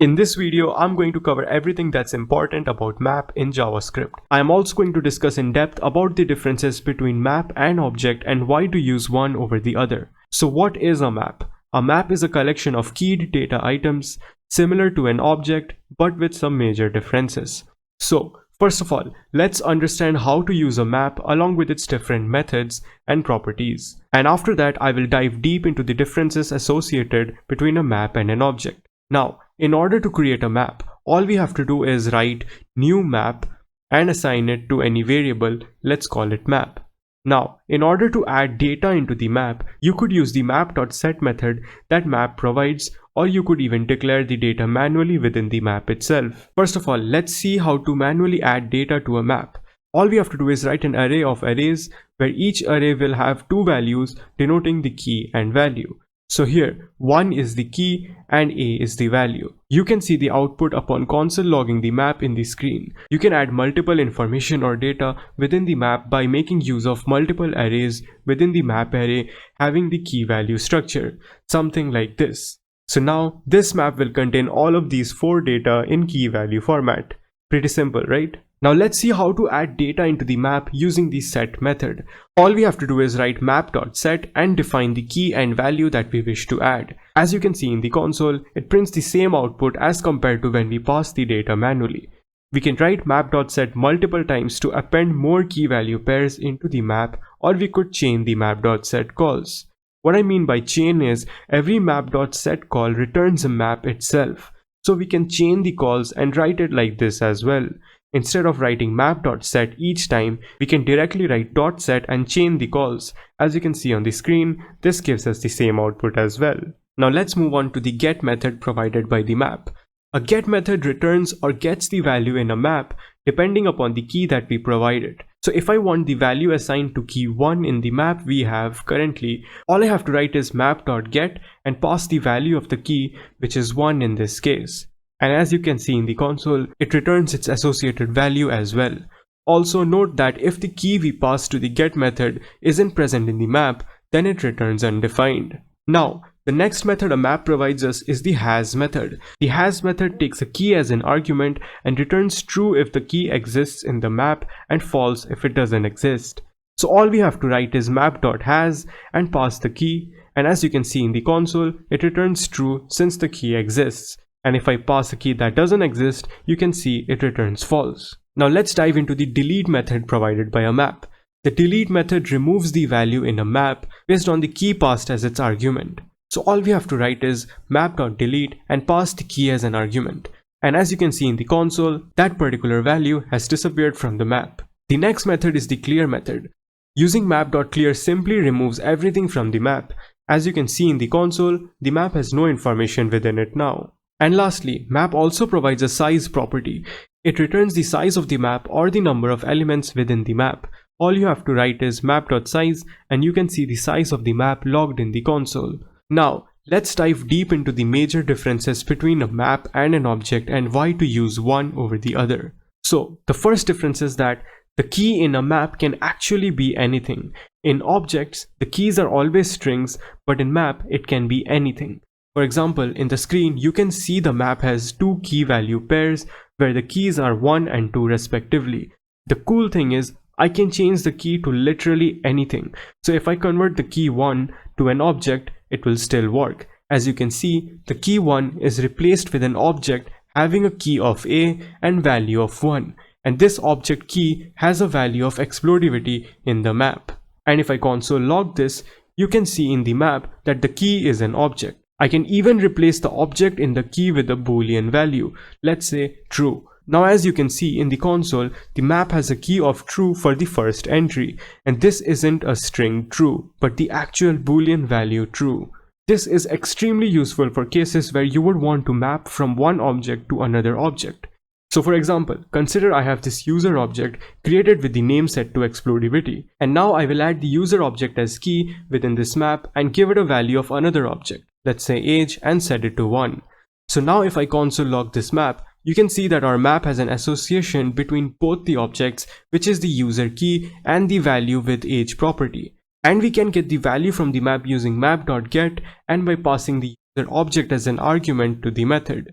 In this video, I'm going to cover everything that's important about map in JavaScript. I am also going to discuss in depth about the differences between map and object and why to use one over the other. So what is a map? A map is a collection of keyed data items similar to an object but with some major differences. So first of all, let's understand how to use a map along with its different methods and properties. And after that, I will dive deep into the differences associated between a map and an object. Now, in order to create a map, all we have to do is write new map and assign it to any variable. Let's call it map. Now, in order to add data into the map, you could use the map.set method that map provides, or you could even declare the data manually within the map itself. First of all, let's see how to manually add data to a map. All we have to do is write an array of arrays where each array will have two values denoting the key and value. So here, 1 is the key and A is the value. You can see the output upon console logging the map in the screen. You can add multiple information or data within the map by making use of multiple arrays within the map array having the key value structure, something like this. So now, this map will contain all of these 4 data in key value format. Pretty simple, right? Now let's see how to add data into the map using the set method. All we have to do is write map.set and define the key and value that we wish to add. As you can see in the console, it prints the same output as compared to when we pass the data manually. We can write map.set multiple times to append more key value pairs into the map, or we could chain the map.set calls. What I mean by chain is every map.set call returns a map itself. So we can chain the calls and write it like this as well. Instead of writing map.set each time, we can directly write .set and chain the calls. As you can see on the screen, this gives us the same output as well. Now let's move on to the get method provided by the map. A get method returns or gets the value in a map depending upon the key that we provided. So if I want the value assigned to key 1 in the map we have currently, all I have to write is map.get and pass the value of the key, which is 1 in this case. And as you can see in the console, it returns its associated value as well. Also note that if the key we pass to the get method isn't present in the map, then it returns undefined. Now, the next method a map provides us is the has method. The has method takes a key as an argument and returns true if the key exists in the map and false if it doesn't exist. So all we have to write is map.has and pass the key, and as you can see in the console, it returns true since the key exists. And if I pass a key that doesn't exist, you can see it returns false. Now let's dive into the delete method provided by a map. The delete method removes the value in a map based on the key passed as its argument. So all we have to write is map.delete and pass the key as an argument. And as you can see in the console, that particular value has disappeared from the map. The next method is the clear method. Using map.clear simply removes everything from the map. As you can see in the console, the map has no information within it now. And lastly, map also provides a size property. It returns the size of the map or the number of elements within the map. All you have to write is map.size and you can see the size of the map logged in the console. Now, let's dive deep into the major differences between a map and an object and why to use one over the other. So, the first difference is that the key in a map can actually be anything. In objects, the keys are always strings, but in map, it can be anything. For example, in the screen, you can see the map has two key value pairs where the keys are 1 and 2 respectively. The cool thing is, I can change the key to literally anything. So if I convert the key 1 to an object, it will still work. As you can see, the key 1 is replaced with an object having a key of A and value of 1. And this object key has a value of xplodivity in the map. And if I console log this, you can see in the map that the key is an object. I can even replace the object in the key with a boolean value, let's say true. Now as you can see in the console, the map has a key of true for the first entry, and this isn't a string true, but the actual boolean value true. This is extremely useful for cases where you would want to map from one object to another object. So for example, consider I have this user object created with the name set to xplodivity, and now I will add the user object as key within this map and give it a value of another object. Let's say age and set it to 1. So now if I console log this map, you can see that our map has an association between both the objects, which is the user key and the value with age property. And we can get the value from the map using map.get and by passing the user object as an argument to the method.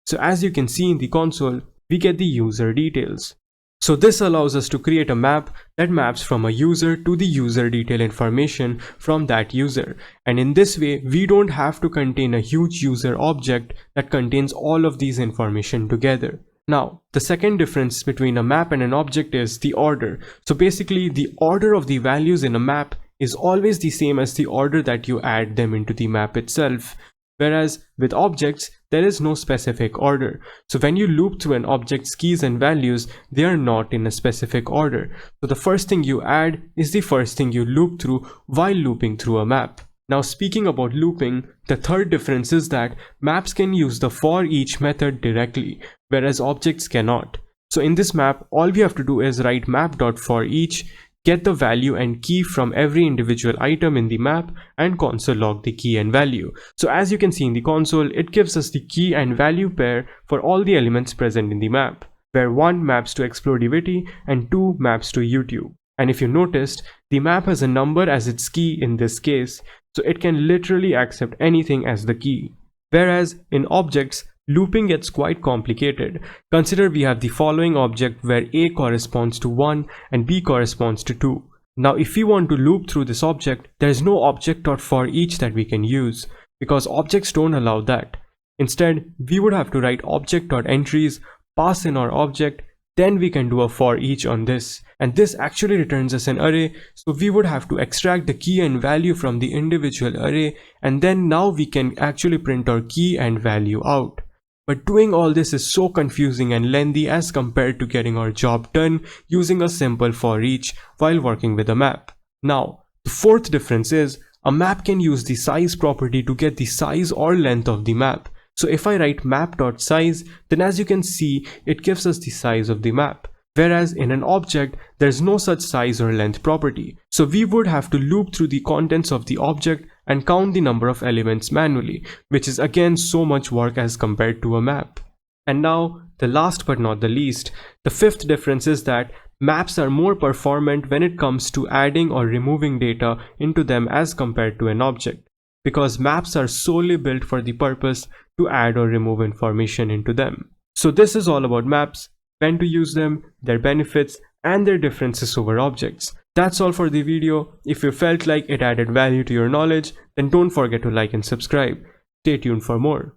So as you can see in the console, we get the user details. So this allows us to create a map that maps from a user to the user detail information from that user. And in this way, we don't have to contain a huge user object that contains all of these information together. Now, the second difference between a map and an object is the order. So basically, the order of the values in a map is always the same as the order that you add them into the map itself. Whereas with objects, there is no specific order. So when you loop through an object's keys and values, they are not in a specific order. So the first thing you add is the first thing you loop through while looping through a map. Now speaking about looping, the third difference is that maps can use the for each method directly, whereas objects cannot. So in this map, all we have to do is write map.forEach, get the value and key from every individual item in the map, and console log the key and value. So as you can see in the console, it gives us the key and value pair for all the elements present in the map, where 1 maps to xplodivity and 2 maps to YouTube. And if you noticed, the map has a number as its key in this case, so it can literally accept anything as the key. Whereas in objects, looping gets quite complicated. Consider we have the following object where A corresponds to 1 and B corresponds to 2. Now if we want to loop through this object, there is no object.forEach that we can use, because objects don't allow that. Instead, we would have to write object.entries, pass in our object, then we can do a for each on this. And this actually returns us an array, so we would have to extract the key and value from the individual array, and then now we can actually print our key and value out. But doing all this is so confusing and lengthy as compared to getting our job done using a simple for each while working with a map. Now, the fourth difference is a map can use the size property to get the size or length of the map. So if I write map.size, then as you can see, it gives us the size of the map. Whereas in an object, there's no such size or length property. So we would have to loop through the contents of the object and count the number of elements manually, which is again so much work as compared to a map. And now, the last but not the least, the fifth difference is that maps are more performant when it comes to adding or removing data into them as compared to an object, because maps are solely built for the purpose to add or remove information into them. So this is all about maps, when to use them, their benefits, and their differences over objects. That's all for the video. If you felt like it added value to your knowledge, then don't forget to like and subscribe. Stay tuned for more.